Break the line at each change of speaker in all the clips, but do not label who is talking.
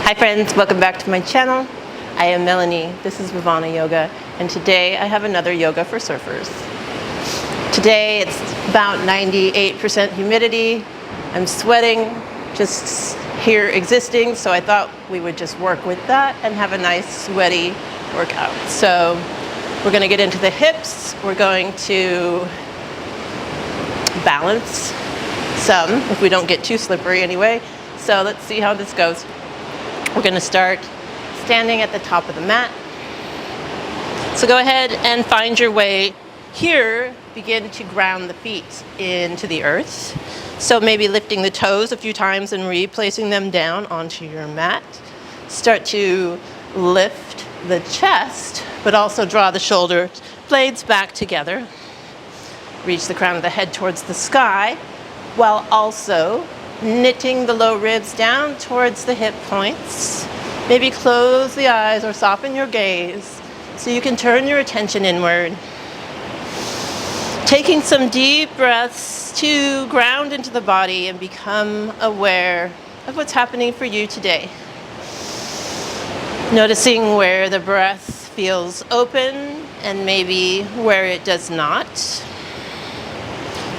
Hi friends, welcome back to my channel. I am Melanie, this is Vinyasa Yoga, and today I have another yoga for surfers. Today it's about 98% humidity. I'm sweating, just here existing, so I thought we would just work with that and have a nice sweaty workout. So we're going to get into the hips. We're going to balance some, if we don't get too slippery anyway. So let's see how this goes. We're going to start standing at the top of the mat. So go ahead and find your way here. Begin to ground the feet into the earth. So maybe lifting the toes a few times and replacing them down onto your mat. Start to lift the chest, but also draw the shoulder blades back together. Reach the crown of the head towards the sky, while also knitting the low ribs down towards the hip points. Maybe close the eyes or soften your gaze so you can turn your attention inward. Taking some deep breaths to ground into the body and become aware of what's happening for you today. Noticing where the breath feels open and maybe where it does not.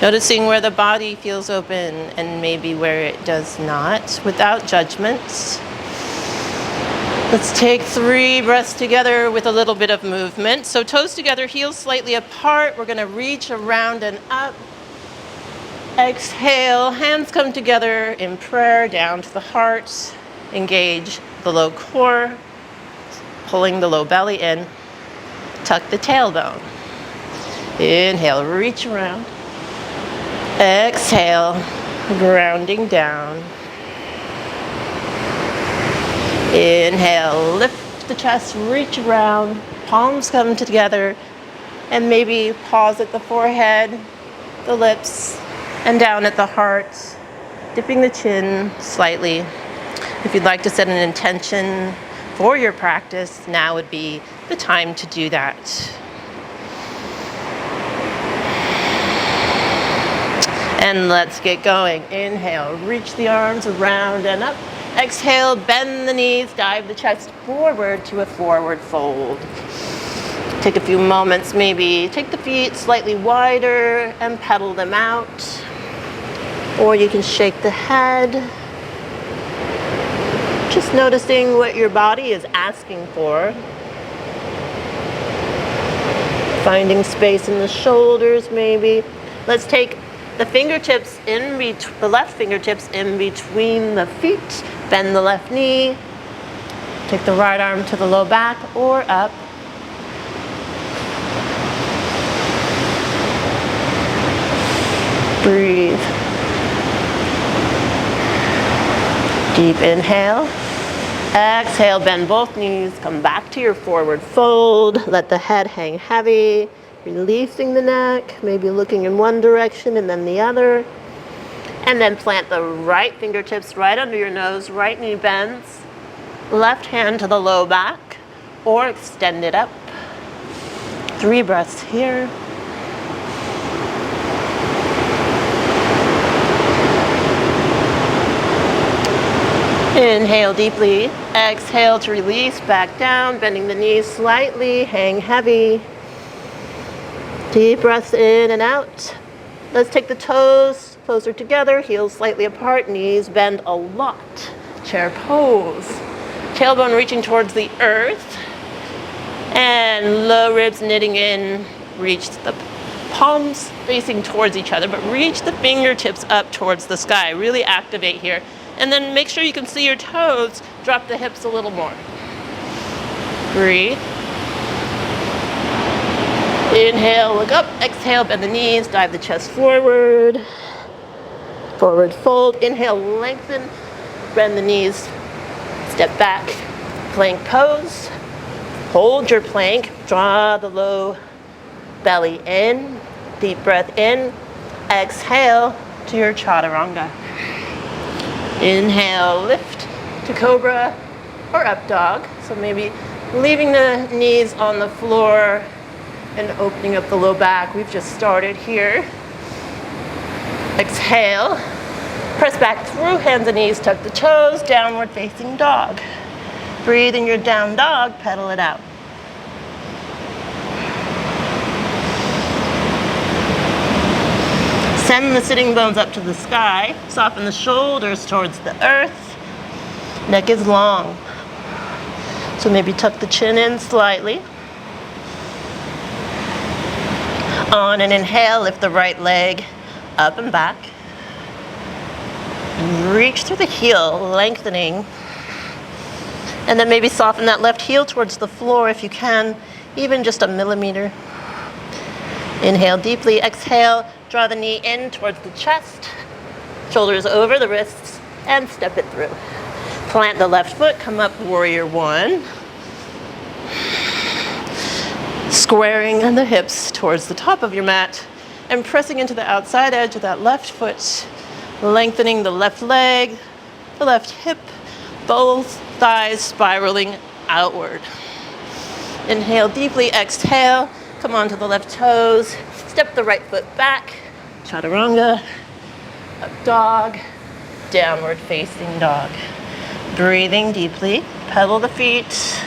Noticing where the body feels open and maybe where it does not, without judgment. Let's take 3 breaths together with a little bit of movement. So toes together, heels slightly apart. We're going to reach around and up. Exhale, hands come together in prayer down to the heart. Engage the low core, pulling the low belly in. Tuck the tailbone. Inhale, reach around. Exhale, grounding down. Inhale, lift the chest, reach around, palms come together, and maybe pause at the forehead, the lips, and down at the heart, dipping the chin slightly. If you'd like to set an intention for your practice, now would be the time to do that. And let's get going. Inhale, reach the arms around and up. Exhale, bend the knees, dive the chest forward to a forward fold. Take a few moments, maybe take the feet slightly wider and pedal them out. Or you can shake the head. Just noticing what your body is asking for. Finding space in the shoulders, maybe. Let's take the fingertips the left fingertips in between the feet. Bend the left knee. Take the right arm to the low back or up. Breathe. Deep inhale. Exhale, bend both knees. Come back to your forward fold. Let the head hang heavy. Releasing the neck, maybe looking in one direction and then the other. And then plant the right fingertips right under your nose, right knee bends. Left hand to the low back or extend it up. 3 breaths here. Inhale deeply. Exhale to release, back down, bending the knees slightly, hang heavy. Deep breaths in and out. Let's take the toes closer together, heels slightly apart, knees bend a lot. Chair pose. Tailbone reaching towards the earth. And low ribs knitting in. Reach the palms facing towards each other, but reach the fingertips up towards the sky. Really activate here. And then make sure you can see your toes. Drop the hips a little more. Breathe. Inhale, look up. Exhale, bend the knees, dive the chest forward. Forward fold. Inhale, lengthen, bend the knees. Step back, plank pose. Hold your plank. Draw the low belly in. Deep breath in. Exhale to your chaturanga. Inhale, lift to cobra or up dog. So maybe leaving the knees on the floor and opening up the low back. We've just started here. Exhale. Press back through, hands and knees, tuck the toes, downward facing dog. Breathe in your down dog, pedal it out. Send the sitting bones up to the sky. Soften the shoulders towards the earth. Neck is long. So maybe tuck the chin in slightly. On an inhale, lift the right leg up and back. Reach through the heel, lengthening. And then maybe soften that left heel towards the floor if you can, even just a millimeter. Inhale deeply, exhale, draw the knee in towards the chest, shoulders over the wrists, and step it through. Plant the left foot, come up, warrior one. Squaring the hips towards the top of your mat and pressing into the outside edge of that left foot, lengthening the left leg, the left hip, both thighs spiraling outward. Inhale deeply, exhale, come onto the left toes, step the right foot back, chaturanga, up dog, downward facing dog. Breathing deeply, pedal the feet,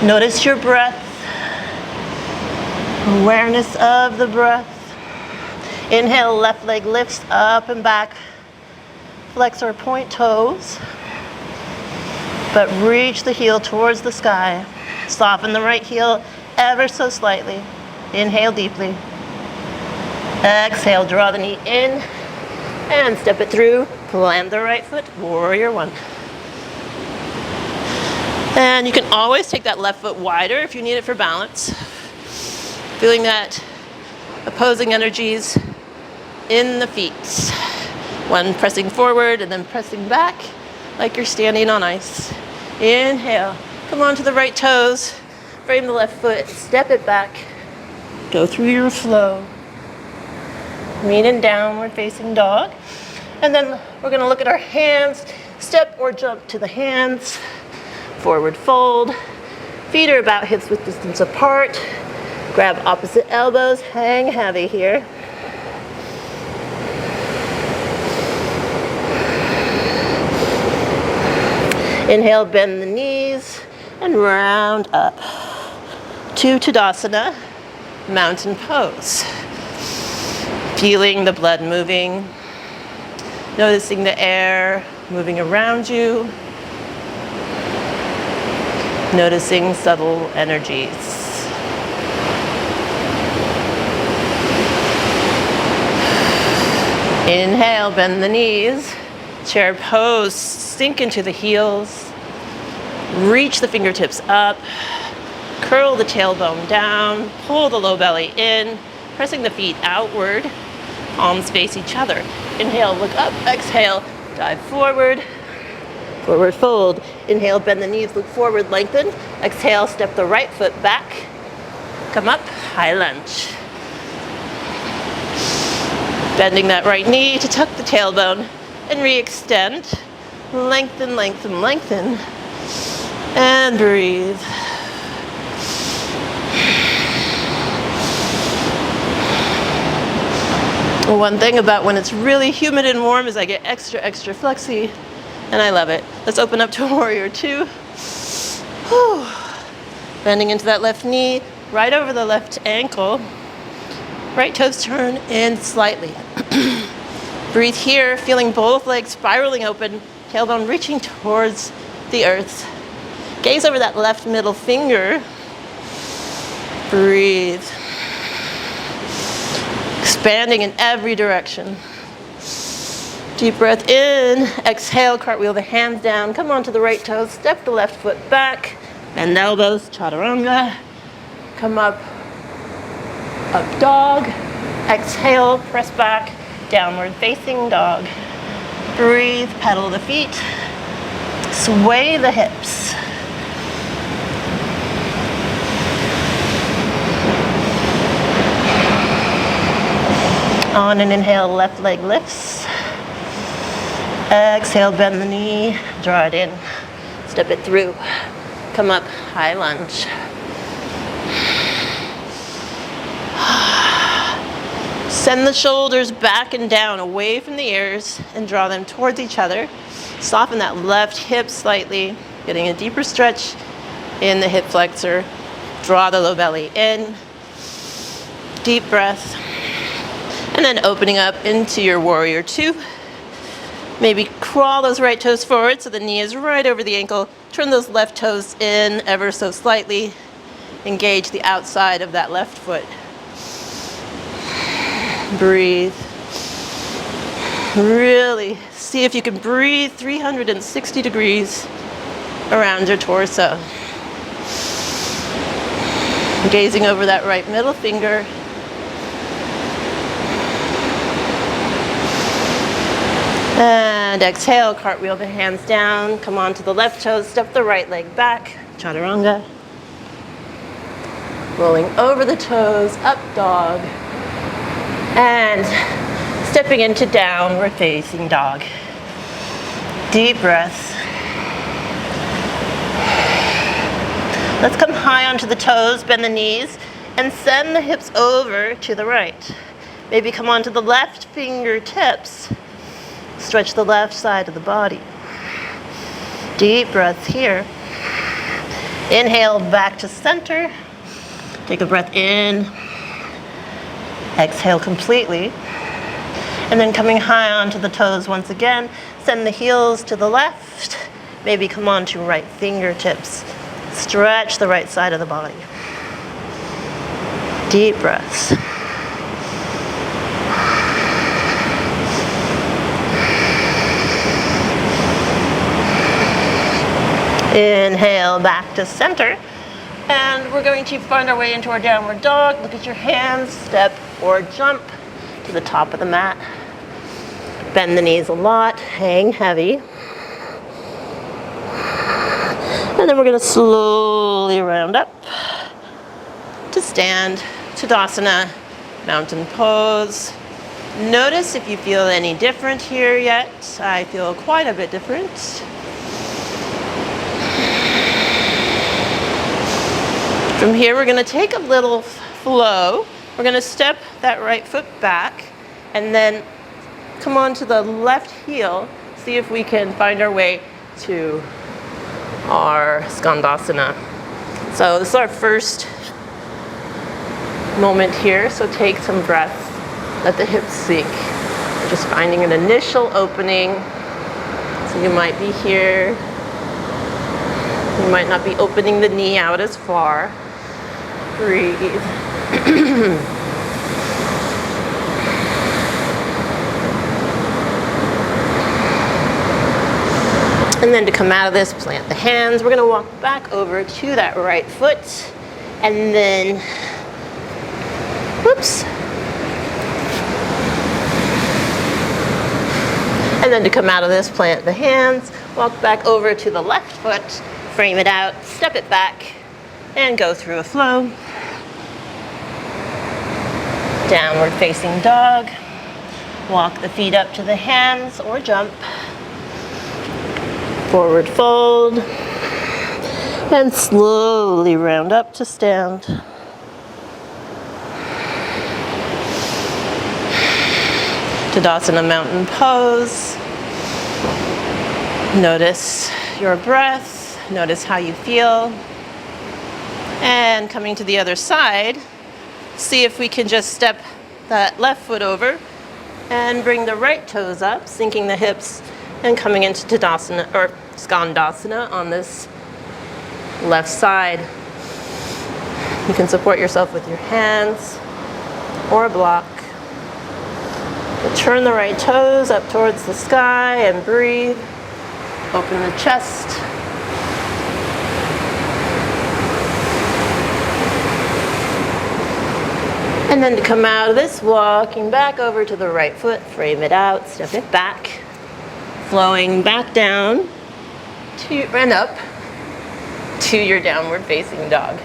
notice your breath, awareness of the breath. Inhale, left leg lifts up and back, flex or point toes, but reach the heel towards the sky. Soften the right heel ever so slightly. Inhale deeply. Exhale, draw the knee in and step it through. Plant the right foot, warrior one. And you can always take that left foot wider if you need it for balance. Feeling that opposing energies in the feet. One pressing forward and then pressing back like you're standing on ice. Inhale, come onto the right toes, frame the left foot, step it back, go through your flow. Meet in downward facing dog. And then we're gonna look at our hands, step or jump to the hands, forward fold, feet are about hips width distance apart, grab opposite elbows, hang heavy here. Inhale, bend the knees and round up to Tadasana, mountain pose. Feeling the blood moving, noticing the air moving around you, noticing subtle energies. Inhale, bend the knees, chair pose, sink into the heels, reach the fingertips up, curl the tailbone down, pull the low belly in, pressing the feet outward, palms face each other. Inhale, look up, exhale, dive forward, forward fold. Inhale, bend the knees, look forward, lengthen. Exhale, step the right foot back, come up, high lunge. Bending that right knee to tuck the tailbone and re-extend. Lengthen, lengthen, lengthen. And breathe. One thing about when it's really humid and warm is I get extra flexy, and I love it. Let's open up to warrior two. Whew. Bending into that left knee, right over the left ankle. Right toes turn in slightly. Breathe here, feeling both legs spiraling open, tailbone reaching towards the earth. Gaze over that left middle finger. Breathe. Expanding in every direction. Deep breath in, exhale, cartwheel the hands down, come onto the right toes, step the left foot back, bend elbows, chaturanga, come up, up dog, exhale, press back, downward facing dog. Breathe, pedal the feet, sway the hips. On an inhale, left leg lifts. Exhale, bend the knee, draw it in, step it through. Come up, high lunge. Send the shoulders back and down, away from the ears, and draw them towards each other. Soften that left hip slightly. getting a deeper stretch in the hip flexor. Draw the low belly in. Deep breath. And then opening up into your warrior two. Maybe crawl those right toes forward so the knee is right over the ankle. Turn those left toes in ever so slightly. Engage the outside of that left foot. Breathe. Really see if you can breathe 360 degrees around your torso. Gazing over that right middle finger. And exhale, cartwheel the hands down. Come onto the left toes, step the right leg back. Chaturanga. Rolling over the toes, up dog. And stepping into downward facing dog. Deep breaths. Let's come high onto the toes, bend the knees, and send the hips over to the right. Maybe come onto the left fingertips. Stretch the left side of the body. Deep breaths here. Inhale back to center. Take a breath in. Exhale completely. And then coming high onto the toes once again. Send the heels to the left. Maybe come onto right fingertips. Stretch the right side of the body. Deep breaths. Inhale back to center. And we're going to find our way into our downward dog. Look at your hands, step or jump to the top of the mat. Bend the knees a lot, hang heavy. And then we're going to slowly round up to stand, Tadasana, mountain pose. Notice if you feel any different here yet. I feel quite a bit different. From here, we're going to take a little flow. We're going to step that right foot back and then come onto the left heel. See if we can find our way to our Skandasana. So this is our first moment here. So take some breaths. Let the hips sink. We're just finding an initial opening. So you might be here. You might not be opening the knee out as far. Breathe. And then to come out of this, plant the hands. We're going to walk back over to that right foot. And then, whoops. And then to come out of this, plant the hands. Walk back over to the left foot. Frame it out, step it back. And go through a flow. Downward facing dog. Walk the feet up to the hands or jump. Forward fold. And slowly round up to stand. Tadasana mountain pose. Notice your breath. Notice how you feel. And coming to the other side, see if we can just step that left foot over and bring the right toes up, sinking the hips and coming into Tadasana or Skandasana on this left side. You can support yourself with your hands or a block. But turn the right toes up towards the sky and breathe. Open the chest. And then to come out of this, walking back over to the right foot, frame it out, step it back, flowing back down to and up to your downward facing dog.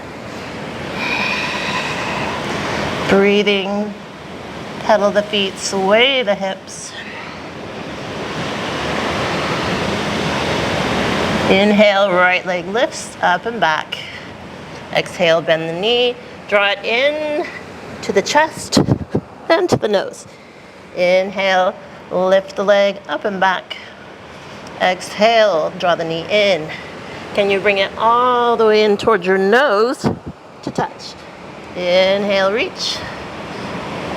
Breathing, pedal the feet, sway the hips. Inhale, right leg lifts up and back. Exhale, bend the knee, draw it in to the chest and to the nose. Inhale, lift the leg up and back. Exhale, draw the knee in. Can you bring it all the way in towards your nose to touch? Inhale, reach.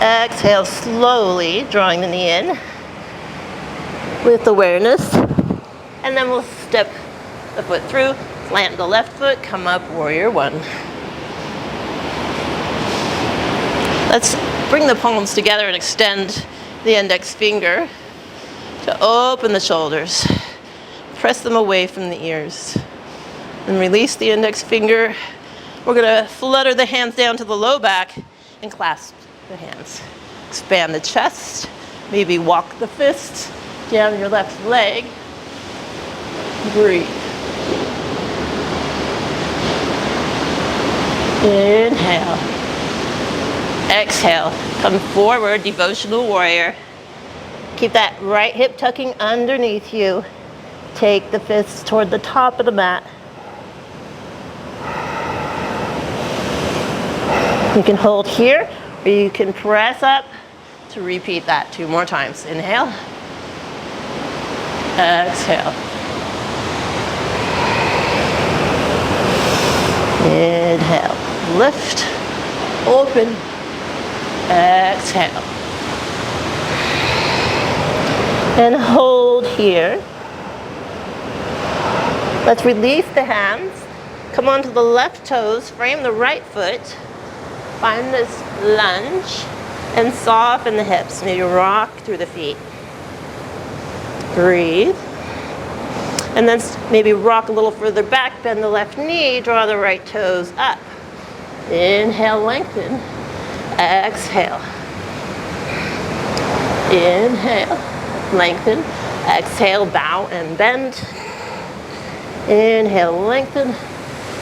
Exhale, slowly drawing the knee in with awareness. And then we'll step the foot through, plant the left foot, come up, warrior one. Let's bring the palms together and extend the index finger to open the shoulders. Press them away from the ears. And release the index finger. We're going to flutter the hands down to the low back and clasp the hands. Expand the chest. Maybe walk the fist down your left leg. Breathe. Inhale. Exhale. Come forward, devotional warrior. Keep that right hip tucking underneath you. Take the fists toward the top of the mat. You can hold here, or you can press up to repeat that 2 more times. Inhale. Exhale. Inhale. Lift. Open. Exhale. And hold here. Let's release the hands. Come onto the left toes. Frame the right foot. Find this lunge and soften the hips. Maybe rock through the feet. Breathe. And then maybe rock a little further back, bend the left knee, draw the right toes up. Inhale, lengthen. Exhale. Inhale, lengthen. Exhale, bow and bend. Inhale, lengthen.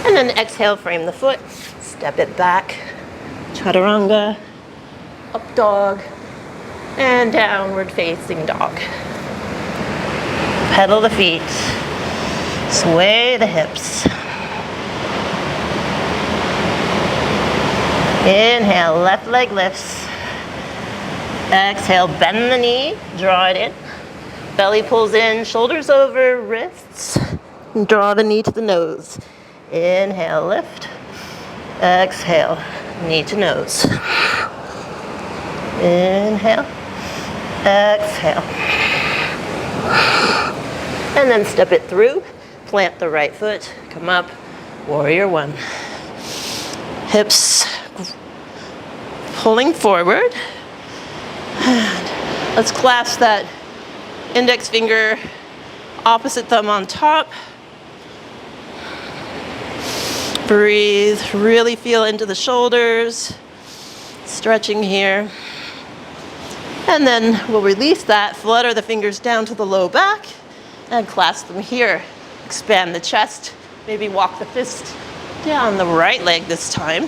And then exhale, frame the foot. Step it back. Chaturanga, up dog, and downward facing dog. Pedal the feet, sway the hips. Inhale, left leg lifts. Exhale, bend the knee, draw it in. Belly pulls in, shoulders over, wrists. And draw the knee to the nose. Inhale, lift. Exhale, knee to nose. Inhale. Exhale. And then step it through. Plant the right foot. Come up. Warrior one. Hips pulling forward. And let's clasp that index finger, opposite thumb on top. Breathe, really feel into the shoulders, stretching here. And then we'll release that, flutter the fingers down to the low back, and clasp them here. Expand the chest, maybe walk the fist down the right leg this time.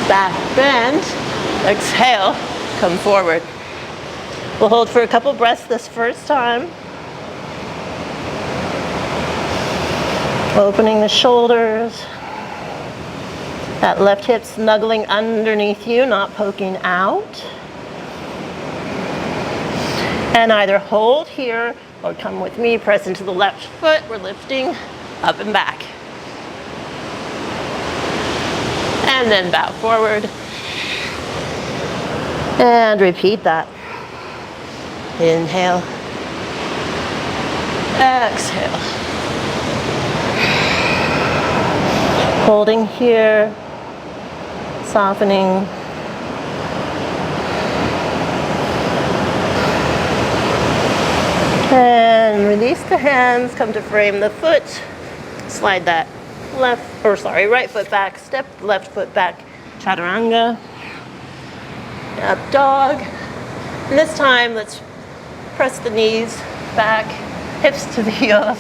Back bend, exhale, come forward. We'll hold for a couple breaths this first time. Opening the shoulders. That left hip snuggling underneath you, not poking out. And either hold here or come with me, press into the left foot. We're lifting up and back. And then bow forward. And repeat that. Inhale. Exhale. Holding here, softening. And release the hands, come to frame the foot. Slide that right foot back, step left foot back, chaturanga. Up dog. And this time, let's press the knees back, hips to the heels,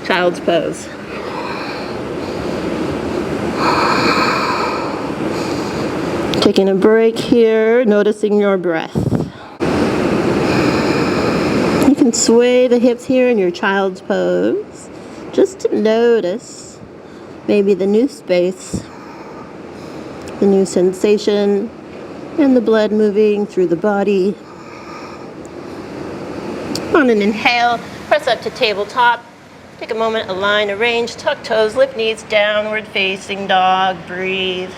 child's pose. Taking a break here, noticing your breath. You can sway the hips here in your child's pose, just to notice maybe the new space, the new sensation, and the blood moving through the body. On an inhale, Press up to tabletop. Take a moment, align, arrange, tuck toes, lift knees, downward facing dog, breathe.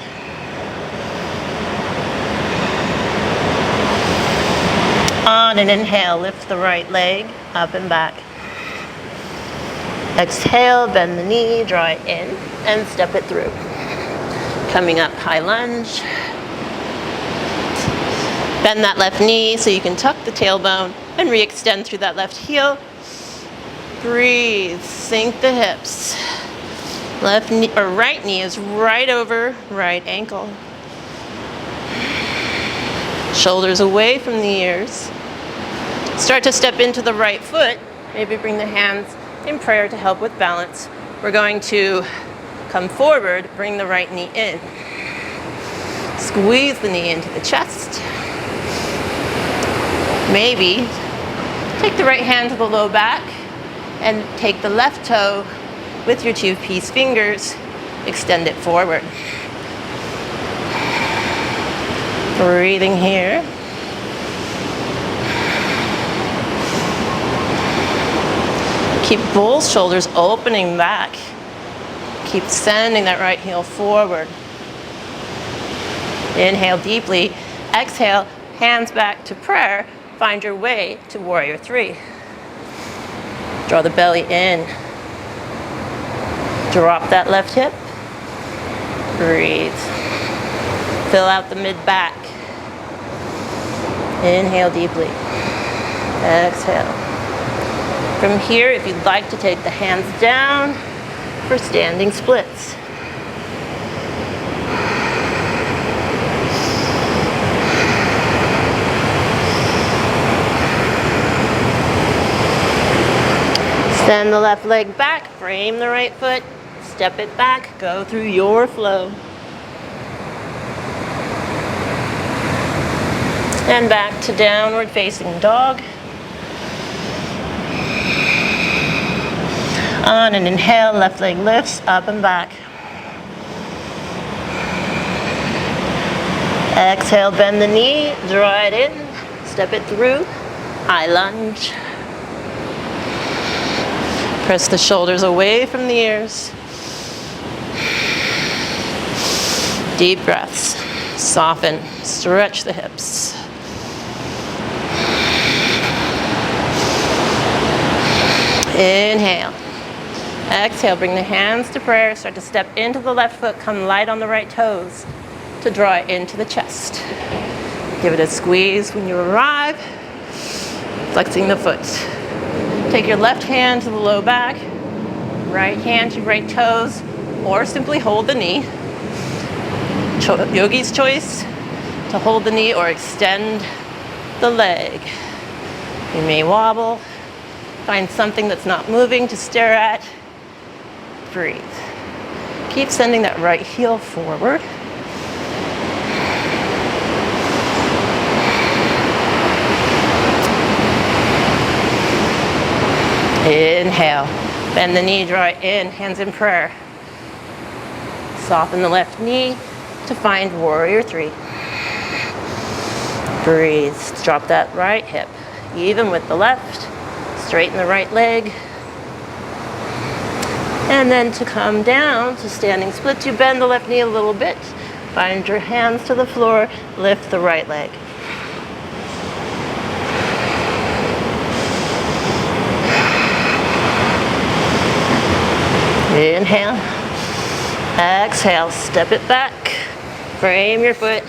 On an inhale, lift the right leg up and back. Exhale, bend the knee, draw it in, and step it through. Coming up, high lunge. Bend that left knee so you can tuck the tailbone and re-extend through that left heel. Breathe, sink the hips. Left knee or right knee is right over right ankle. Shoulders away from the ears. Start to step into the right foot. Maybe bring the hands in prayer to help with balance. We're going to come forward, bring the right knee in. Squeeze the knee into the chest. Maybe take the right hand to the low back and take the left toe with your 2-piece fingers, extend it forward. Breathing here. Keep both shoulders opening back. Keep sending that right heel forward. Inhale deeply. Exhale, hands back to prayer. Find your way to warrior 3. Draw the belly in. Drop that left hip. Breathe. Fill out the mid-back. Inhale deeply. Exhale. From here, if you'd like to take the hands down for standing splits. Send the left leg back, frame the right foot, step it back, go through your flow. And back to downward facing dog. On an inhale, left leg lifts up and back. Exhale, bend the knee, draw it in, step it through, high lunge. Press the shoulders away from the ears. Deep breaths. Soften, stretch the hips. Inhale. Exhale, bring the hands to prayer. Start to step into the left foot. Come light on the right toes to draw it into the chest. Give it a squeeze when you arrive. Flexing the foot. Take your left hand to the low back, right hand to right toes, or simply hold the knee. Yogi's choice to hold the knee or extend the leg. You may wobble. Find something that's not moving to stare at. Breathe. Keep sending that right heel forward. Inhale. Bend the knee, draw it in, hands in prayer. Soften the left knee to find warrior 3. Breathe. Drop that right hip. Even with the left. Straighten the right leg. And then to come down to standing splits, you bend the left knee a little bit. Find your hands to the floor. Lift the right leg. Inhale. Exhale, step it back. Frame your foot.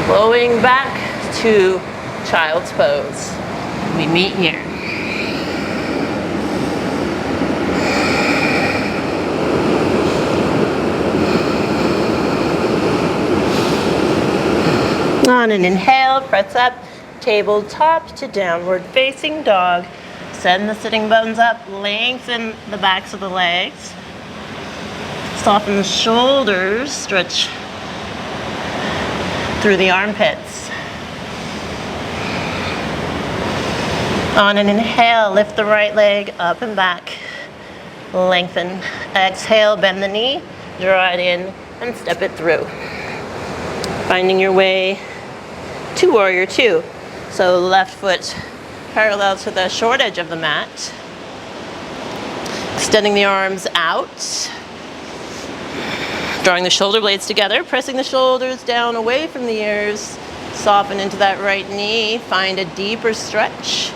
Flowing back to child's pose. We meet here. On an inhale, press up, tabletop to downward facing dog. Send the sitting bones up, lengthen the backs of the legs. Soften the shoulders, stretch through the armpits. On an inhale, lift the right leg up and back. Lengthen. Exhale, bend the knee, draw it in, and step it through. Finding your way to warrior 2. So left foot parallel to the short edge of the mat. Extending the arms out. Drawing the shoulder blades together, pressing the shoulders down away from the ears. Soften into that right knee. Find a deeper stretch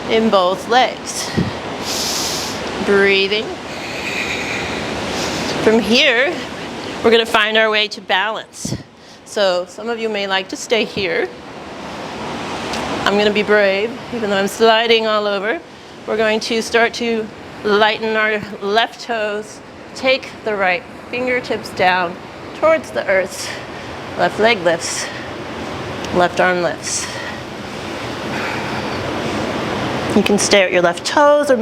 in both legs. Breathing. From here, we're going to find our way to balance. So some of you may like to stay here. I'm going to be brave, even though I'm sliding all over. We're going to start to lighten our left toes. Take the right fingertips down towards the earth. Left leg lifts. Left arm lifts. You can stay at your left toes or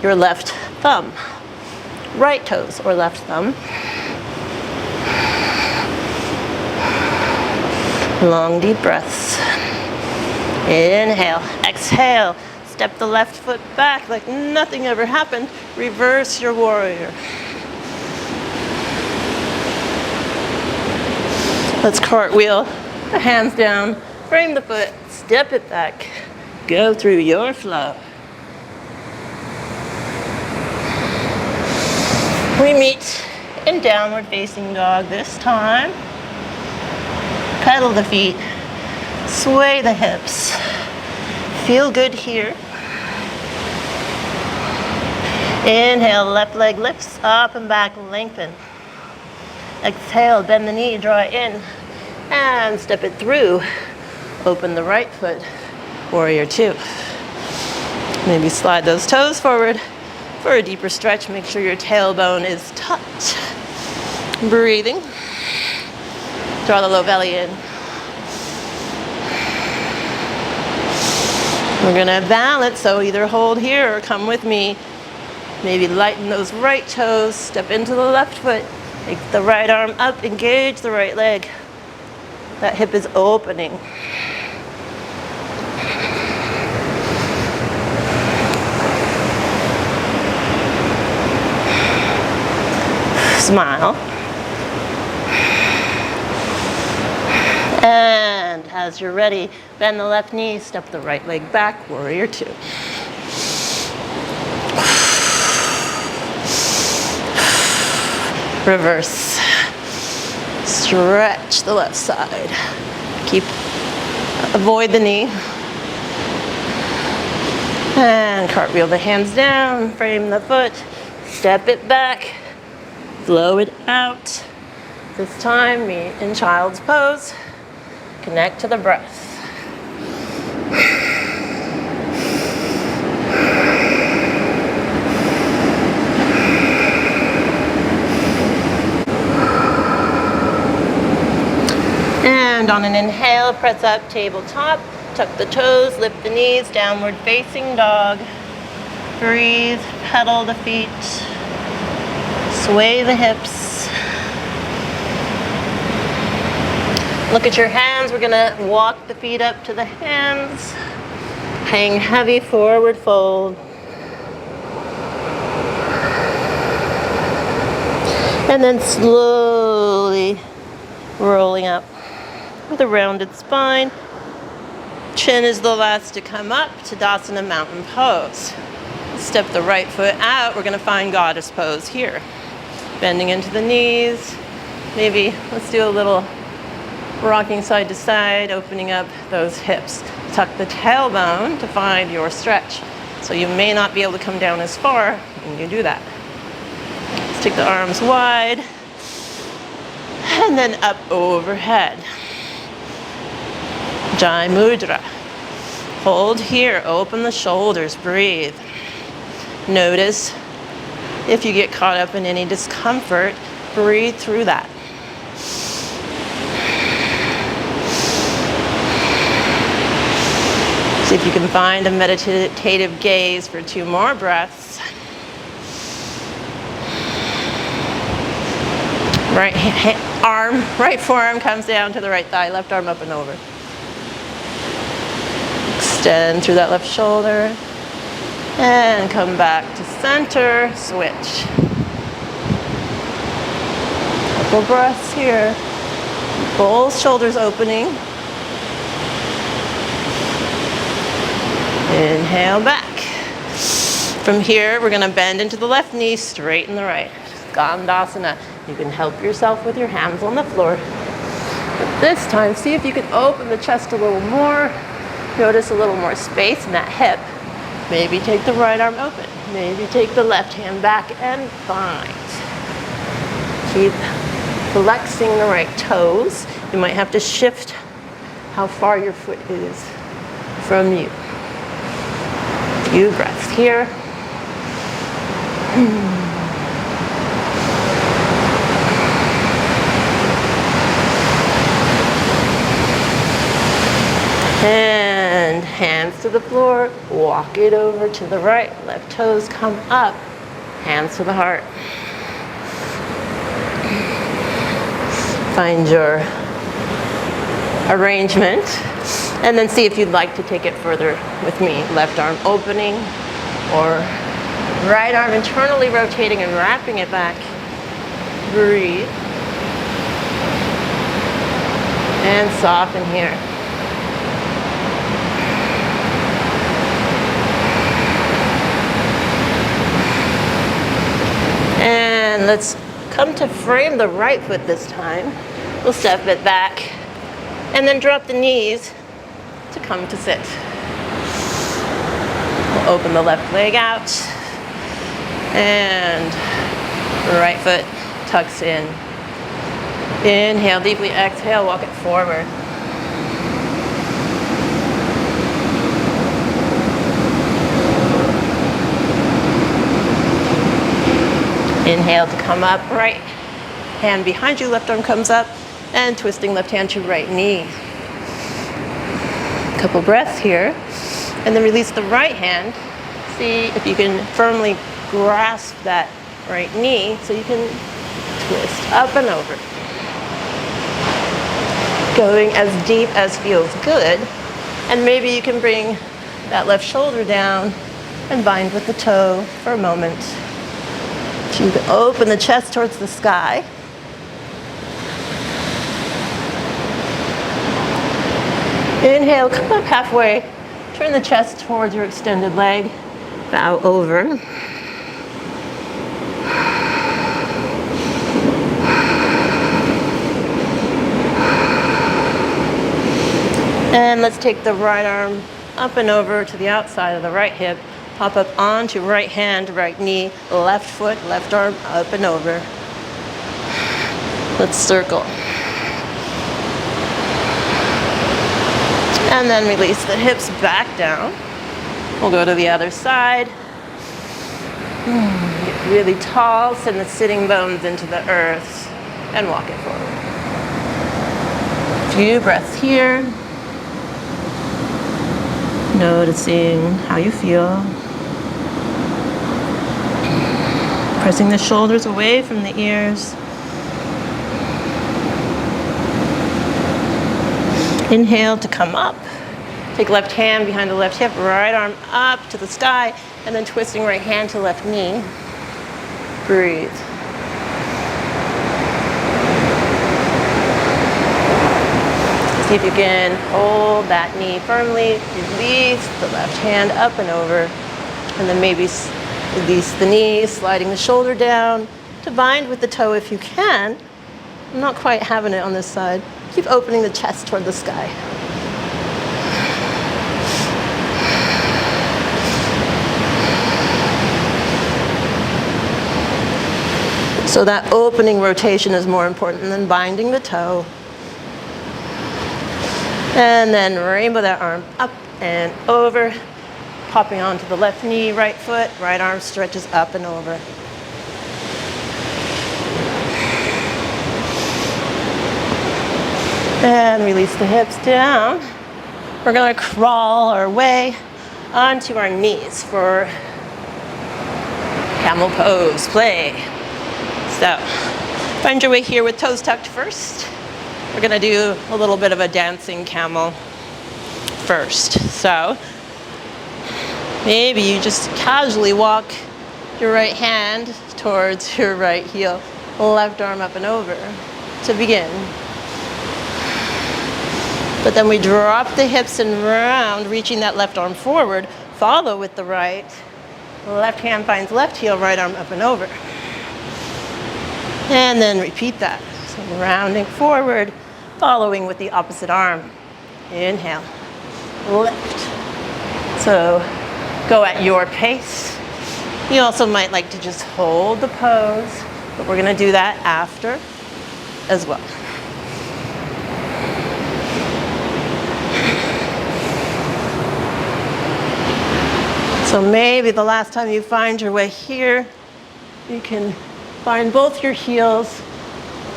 your left thumb. Right toes or left thumb. Long deep breaths. Inhale, exhale. Step the left foot back like nothing ever happened. Reverse your warrior. Let's cartwheel the hands down, frame the foot, step it back. Go through your flow. We meet in downward facing dog this time. Pedal the feet, sway the hips. Feel good here. Inhale, left leg lifts up and back, lengthen. Exhale, bend the knee, draw it in, and step it through. Open the right foot, warrior two. Maybe slide those toes forward for a deeper stretch. Make sure your tailbone is tucked. Breathing. Draw the low belly in. We're gonna balance, so either hold here or come with me. Maybe lighten those right toes, step into the left foot, take the right arm up, engage the right leg. That hip is opening. Smile. And as you're ready, bend the left knee, step the right leg back, warrior two. Reverse. Stretch the left side. Avoid the knee. And cartwheel the hands down, frame the foot, step it back, flow it out. This time, meet in child's pose. Connect to the breath. And on an inhale, press up, tabletop. Tuck the toes, lift the knees, downward facing dog. Breathe, pedal the feet. Sway the hips. Look at your hands. We're gonna walk the feet up to the hands. Hang heavy, forward fold. And then slowly rolling up with a rounded spine. Chin is the last to come up, Tadasana mountain pose. Step the right foot out. We're gonna find goddess pose here. Bending into the knees. Maybe let's do a little rocking side to side, opening up those hips. Tuck the tailbone to find your stretch. So you may not be able to come down as far when you do that. Let's take the arms wide. And then up overhead. Jai Mudra. Hold here, open the shoulders, breathe. Notice if you get caught up in any discomfort, breathe through that. See if you can find a meditative gaze for 2 more breaths. Right forearm comes down to the right thigh, left arm up and over. Extend through that left shoulder. And come back to center, switch. Couple breaths here. Both shoulders opening. Inhale back. From here, we're gonna bend into the left knee, straighten the right. Skandasana. You can help yourself with your hands on the floor. But this time, see if you can open the chest a little more. Notice a little more space in that hip. Maybe take the right arm open. Maybe take the left hand back and bind. Keep flexing the right toes. You might have to shift how far your foot is from you. Few breaths here. And hands to the floor, walk it over to the right. Left toes come up, hands to the heart. Find your arrangement, and then see if you'd like to take it further with me. Left arm opening, or right arm internally rotating and wrapping it back. Breathe. And soften here. And let's come to frame the right foot this time. We'll step it back and then drop the knees to come to sit. We'll open the left leg out and right foot tucks in. Inhale deeply, exhale, walk it forward. Inhale to come up, right hand behind you, left arm comes up, and twisting left hand to right knee. Couple breaths here, and then release the right hand. See if you can firmly grasp that right knee so you can twist up and over. Going as deep as feels good, and maybe you can bring that left shoulder down and bind with the toe for a moment. So you can open the chest towards the sky. Inhale, come up halfway. Turn the chest towards your extended leg. Bow over. And let's take the right arm up and over to the outside of the right hip. Pop up onto right hand, right knee, left foot, left arm, up and over. Let's circle. And then release the hips back down. We'll go to the other side. Get really tall, send the sitting bones into the earth, and walk it forward. A few breaths here. Noticing how you feel. Pressing the shoulders away from the ears. Inhale to come up. Take left hand behind the left hip, right arm up to the sky, and then twisting right hand to left knee. Breathe. See if you can hold that knee firmly. Release the left hand up and over, and then maybe release the knee, sliding the shoulder down to bind with the toe if you can. I'm not quite having it on this side. Keep opening the chest toward the sky. So that opening rotation is more important than binding the toe. And then rainbow that arm up and over. Popping onto the left knee, right foot, right arm stretches up and over. And release the hips down. We're gonna crawl our way onto our knees for camel pose, play. So, find your way here with toes tucked first. We're gonna do a little bit of a dancing camel first. So, maybe you just casually walk your right hand towards your right heel, left arm up and over to begin. But then we drop the hips and round, reaching that left arm forward. Follow with the right. Left hand finds left heel, right arm up and over. And then repeat that. So rounding forward, following with the opposite arm. Inhale, lift. So go at your pace. You also might like to just hold the pose, but we're gonna do that after as well. So maybe the last time you find your way here, you can find both your heels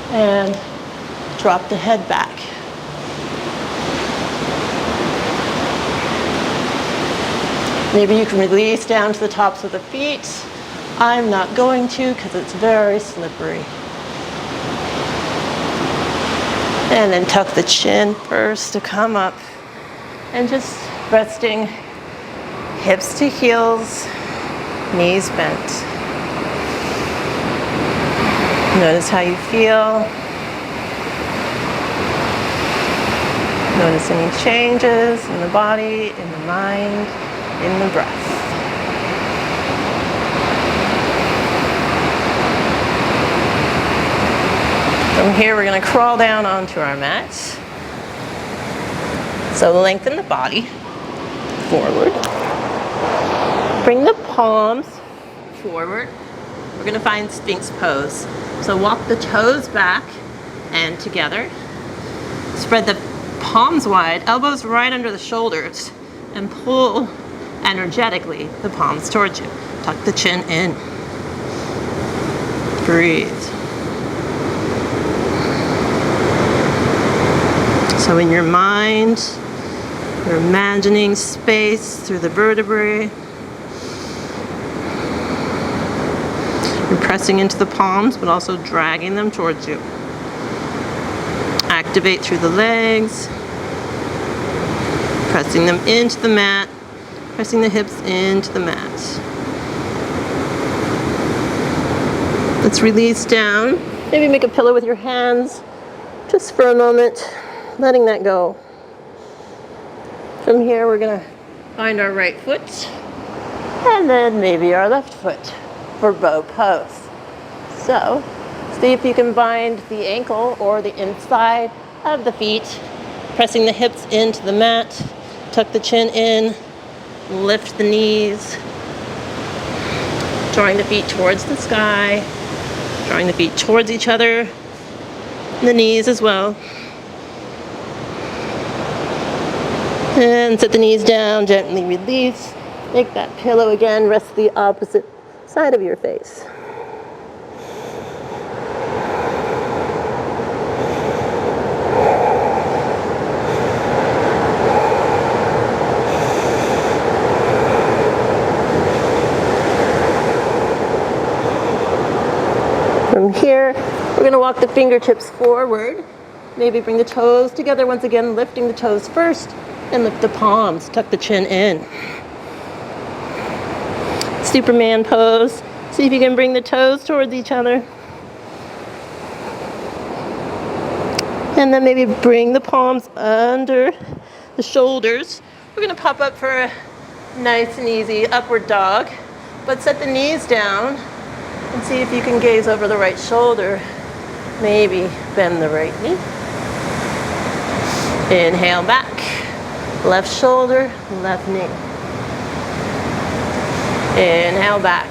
and drop the head back. Maybe you can release down to the tops of the feet. I'm not going to because it's very slippery. And then tuck the chin first to come up. And just resting hips to heels, knees bent. Notice how you feel. Notice any changes in the body, in the mind, in the breath. From here, we're going to crawl down onto our mat. So lengthen the body forward. Bring the palms forward. We're going to find Sphinx pose. So walk the toes back and together. Spread the palms wide, elbows right under the shoulders, and pull energetically the palms towards you. Tuck the chin in. Breathe. So in your mind, you're imagining space through the vertebrae. You're pressing into the palms, but also dragging them towards you. Activate through the legs. Pressing them into the mat. Pressing the hips into the mat. Let's release down. Maybe make a pillow with your hands, just for a moment, letting that go. From here, we're gonna find our right foot, and then maybe our left foot for bow pose. So, see if you can bind the ankle or the inside of the feet, pressing the hips into the mat, tuck the chin in, lift the knees, drawing the feet towards the sky, drawing the feet towards each other, the knees as well. And set the knees down, gently release. Make that pillow again, rest the opposite side of your face. From here, we're going to walk the fingertips forward. Maybe bring the toes together once again, lifting the toes first, and lift the palms, tuck the chin in. Superman pose. See if you can bring the toes towards each other. And then maybe bring the palms under the shoulders. We're going to pop up for a nice and easy upward dog, but set the knees down and see if you can gaze over the right shoulder. Maybe bend the right knee. Inhale back. Left shoulder, left knee. Inhale back.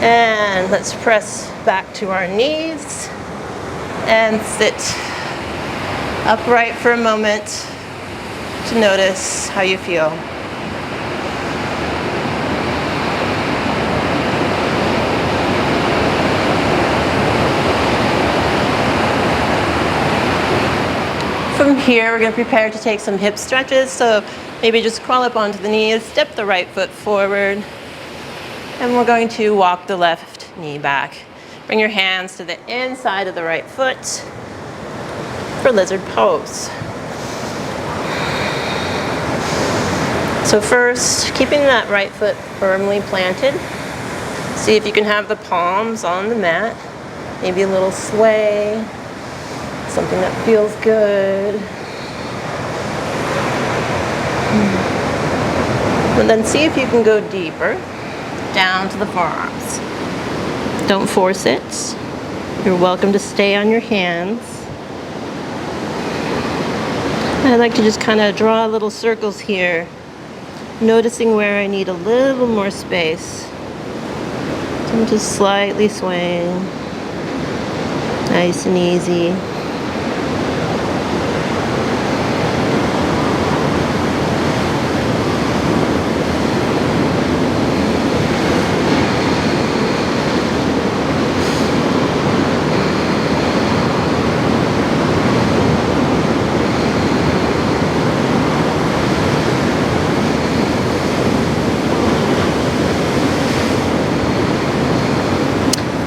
And let's press back to our knees and sit upright for a moment to notice how you feel. From here, we're going to prepare to take some hip stretches. So maybe just crawl up onto the knees, step the right foot forward, and we're going to walk the left knee back. Bring your hands to the inside of the right foot for lizard pose. So first, keeping that right foot firmly planted. See if you can have the palms on the mat, maybe a little sway. Something that feels good. And then see if you can go deeper down to the forearms. Don't force it. You're welcome to stay on your hands. I like to just kind of draw little circles here, noticing where I need a little more space. So I'm just slightly swaying, nice and easy.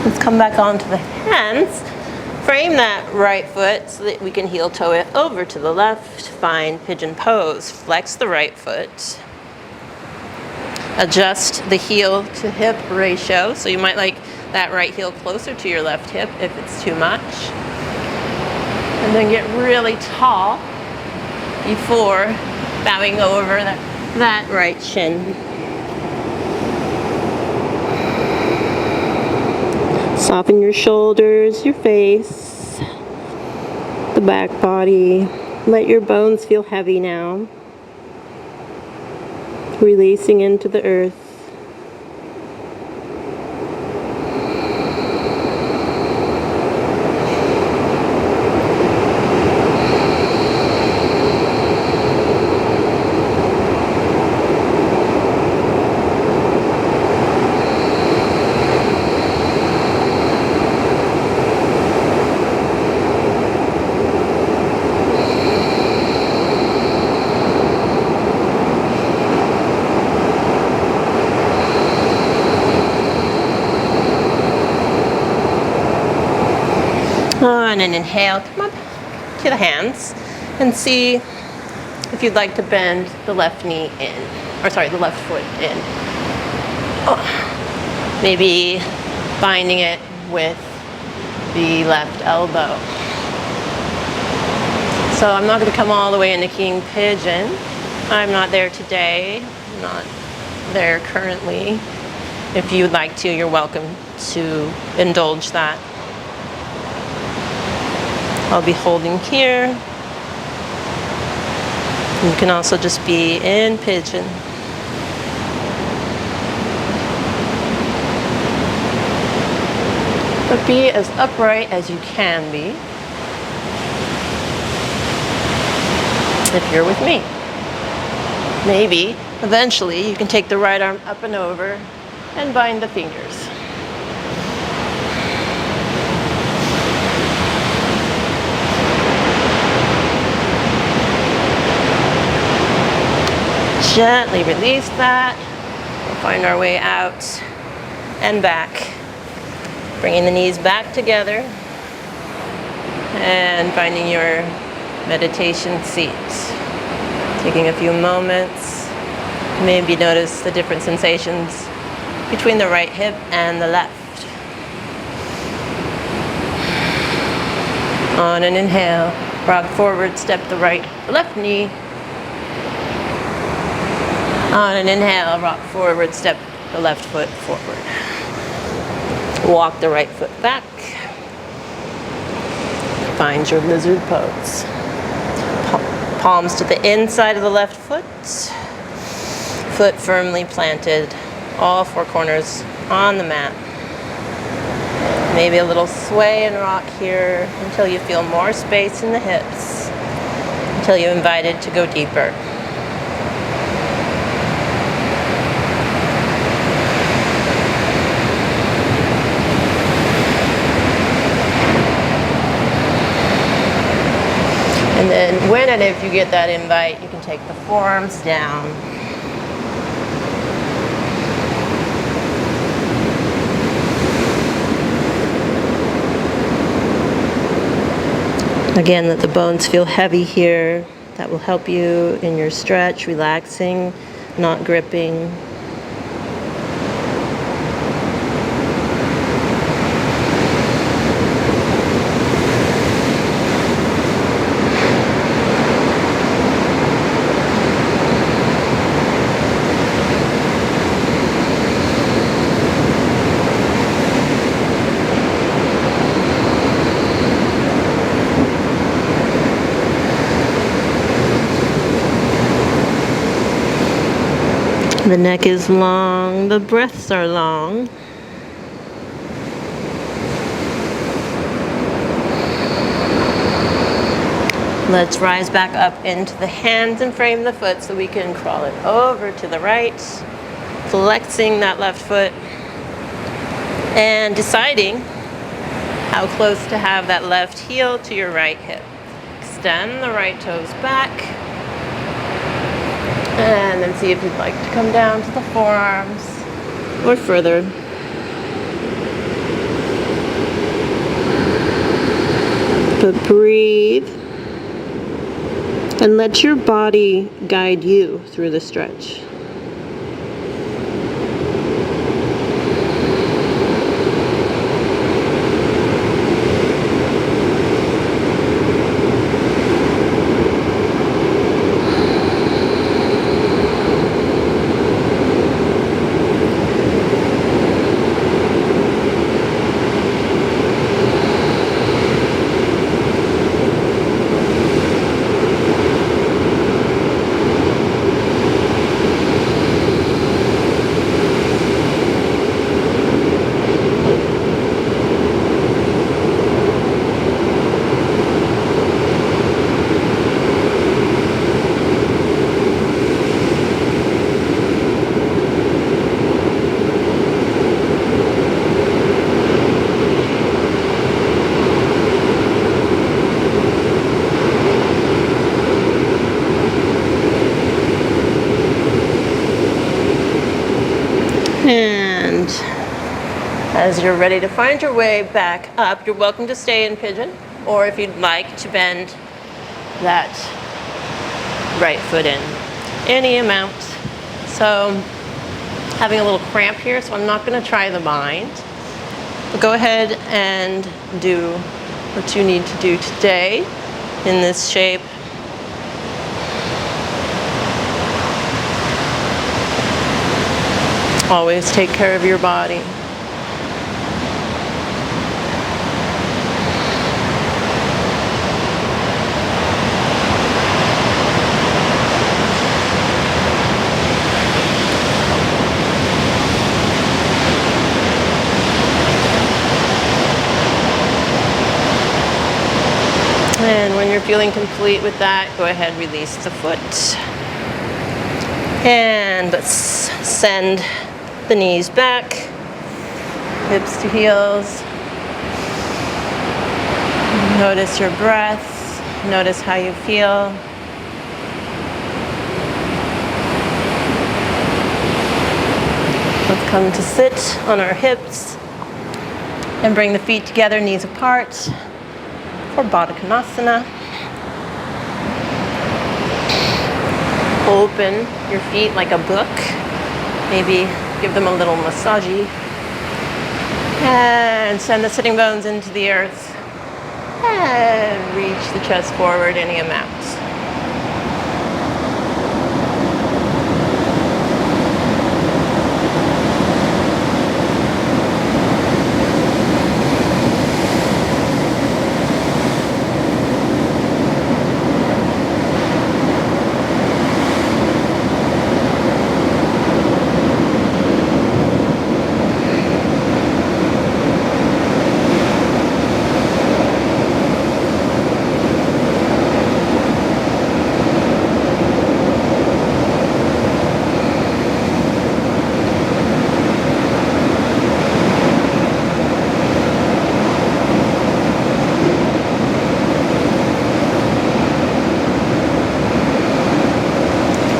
Let's come back onto the hands. Frame that right foot so that we can heel toe it over to the left. Find pigeon pose. Flex the right foot. Adjust the heel to hip ratio. So you might like that right heel closer to your left hip if it's too much. And then get really tall before bowing over that right shin. Soften your shoulders, your face, the back body. Let your bones feel heavy now. Releasing into the earth. On an inhale, come up to the hands and see if you'd like to bend the left knee in, or sorry, the left foot in. Oh. Maybe binding it with the left elbow. So I'm not going to come all the way into King Pigeon. I'm not there today, I'm not there currently. If you'd like to, you're welcome to indulge that. I'll be holding here. You can also just be in pigeon. But be as upright as you can be if you're with me. Maybe, eventually, you can take the right arm up and over and bind the fingers. Gently release that. We'll find our way out and back. Bringing the knees back together and finding your meditation seat. Taking a few moments. Maybe notice the different sensations between the right hip and the left. On an inhale, rock forward, step the left knee. On an inhale, rock forward, step the left foot forward. Walk the right foot back. Find your lizard pose. Palms to the inside of the left foot. Foot firmly planted, all four corners on the mat. Maybe a little sway and rock here until you feel more space in the hips, until you're invited to go deeper. And then when and if you get that invite, you can take the forearms down. Again, let the bones feel heavy here. That will help you in your stretch, relaxing, not gripping. The neck is long, the breaths are long. Let's rise back up into the hands and frame the foot so we can crawl it over to the right, flexing that left foot, and deciding how close to have that left heel to your right hip. Extend the right toes back, and then see if you'd like to come down to the forearms or further. But breathe. And let your body guide you through the stretch. And as you're ready to find your way back up, you're welcome to stay in pigeon, or if you'd like to bend that right foot in any amount. So having a little cramp here, so I'm not going to try the bind. But go ahead and do what you need to do today in this shape. Always take care of your body. And when you're feeling complete with that, go ahead, release the foot. And let's send the knees back, hips to heels. Notice your breath, notice how you feel. Let's come to sit on our hips and bring the feet together, knees apart for Baddha Konasana. Open your feet like a book. Maybe give them a little massage. And send the sitting bones into the earth. And reach the chest forward any amount.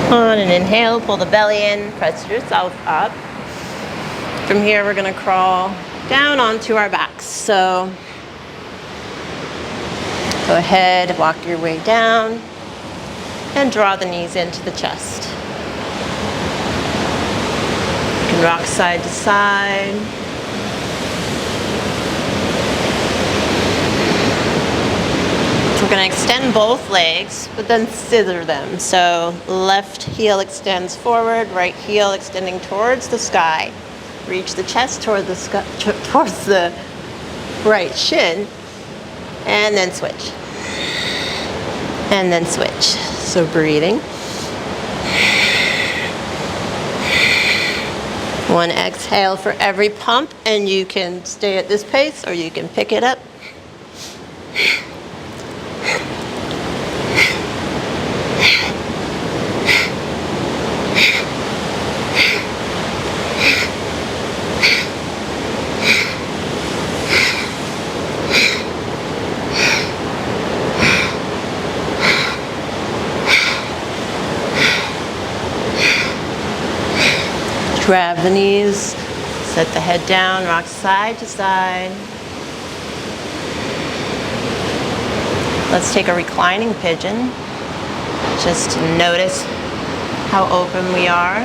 On an inhale, pull the belly in, press yourself up. From here, we're going to crawl down onto our backs. So go ahead, walk your way down, and draw the knees into the chest. You can rock side to side. We're going to extend both legs, but then scissor them. So left heel extends forward, right heel extending towards the sky. Reach the chest toward the sky, towards the right shin, and then switch. And then switch. So breathing. One exhale for every pump, and you can stay at this pace or you can pick it up. Grab the knees, set the head down, rock side to side. Let's take a reclining pigeon, just to notice how open we are.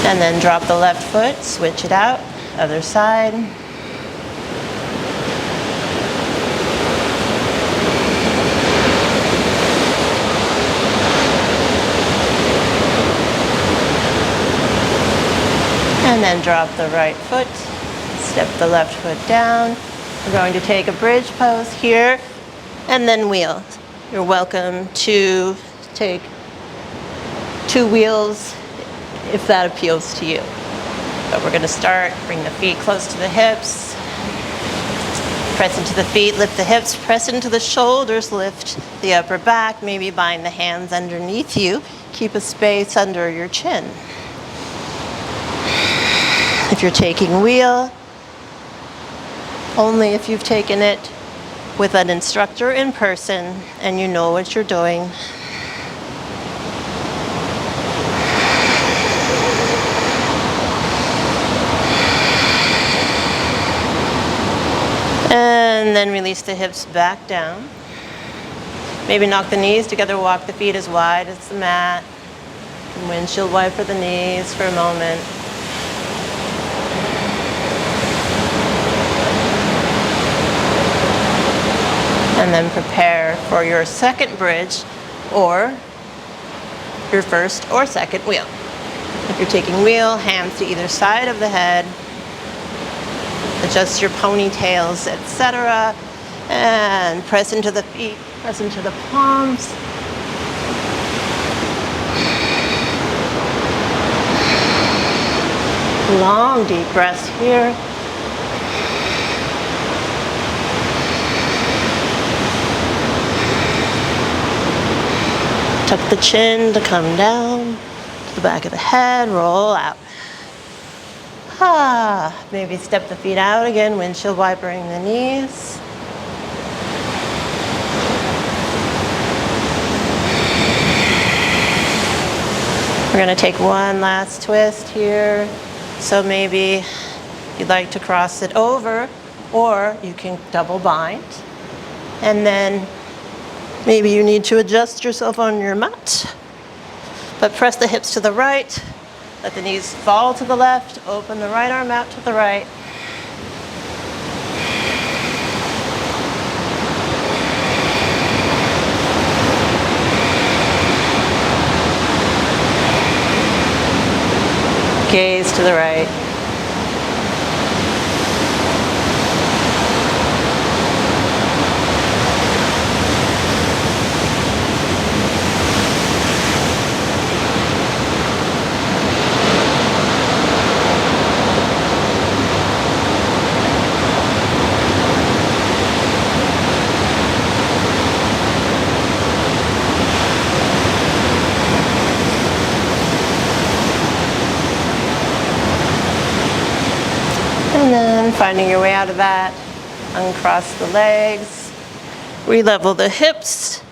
And then drop the left foot, switch it out, other side. And then drop the right foot, step the left foot down. We're going to take a bridge pose here, and then wheel. You're welcome to take 2 wheels if that appeals to you. But we're going to start, bring the feet close to the hips, press into the feet, lift the hips, press into the shoulders, lift the upper back, maybe bind the hands underneath you, keep a space under your chin. If you're taking wheel, only if you've taken it with an instructor in person and you know what you're doing. And then release the hips back down. Maybe knock the knees together, walk the feet as wide as the mat. Windshield wiper the knees for a moment. And then prepare for your second bridge or your first or second wheel. If you're taking wheel, hands to either side of the head, adjust your ponytails, etc. And press into the feet, press into the palms. Long, deep breaths here. Tuck the chin to come down to the back of the head, roll out. Maybe step the feet out again, windshield wipering the knees. We're going to take one last twist here. So maybe you'd like to cross it over, or you can double bind. And then maybe you need to adjust yourself on your mat, but press the hips to the right, let the knees fall to the left, open the right arm out to the right. Gaze to the right. And then finding your way out of that, uncross the legs, re-level the hips,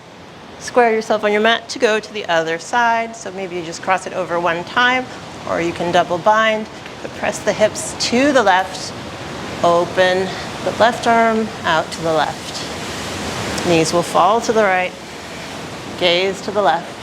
square yourself on your mat to go to the other side. So maybe you just cross it over one time, or you can double bind, but press the hips to the left, open the left arm out to the left. Knees will fall to the right, gaze to the left.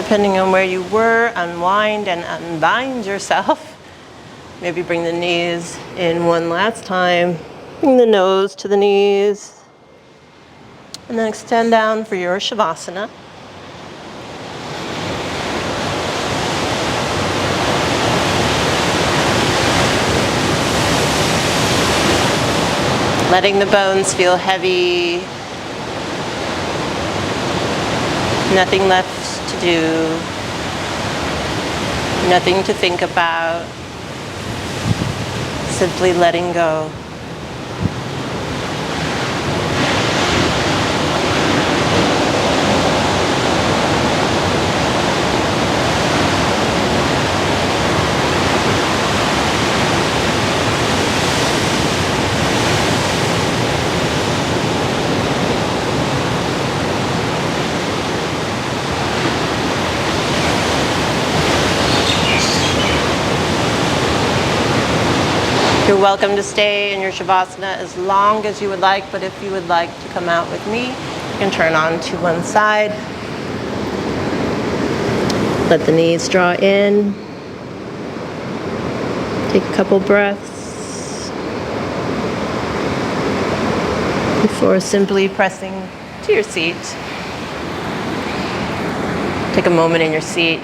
depending on where you were, unwind and unbind yourself. Maybe bring the knees in one last time. Bring the nose to the knees. And then extend down for your Shavasana. Letting the bones feel heavy. Nothing left to do. Nothing to think about. Simply letting go. You're welcome to stay in your Shavasana as long as you would like, but if you would like to come out with me, you can turn on to one side. Let the knees draw in. Take a couple breaths before simply pressing to your seat. Take a moment in your seat.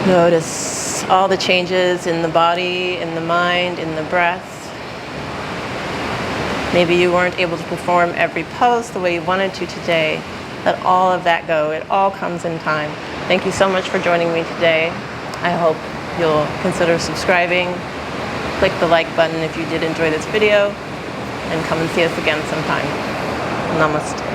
Notice all the changes in the body, in the mind, in the breath. Maybe you weren't able to perform every pose the way you wanted to today. Let all of that go. It all comes in time. Thank you so much for joining me today. I hope you'll consider subscribing. Click the like button if you did enjoy this video, and come and see us again sometime. Namaste.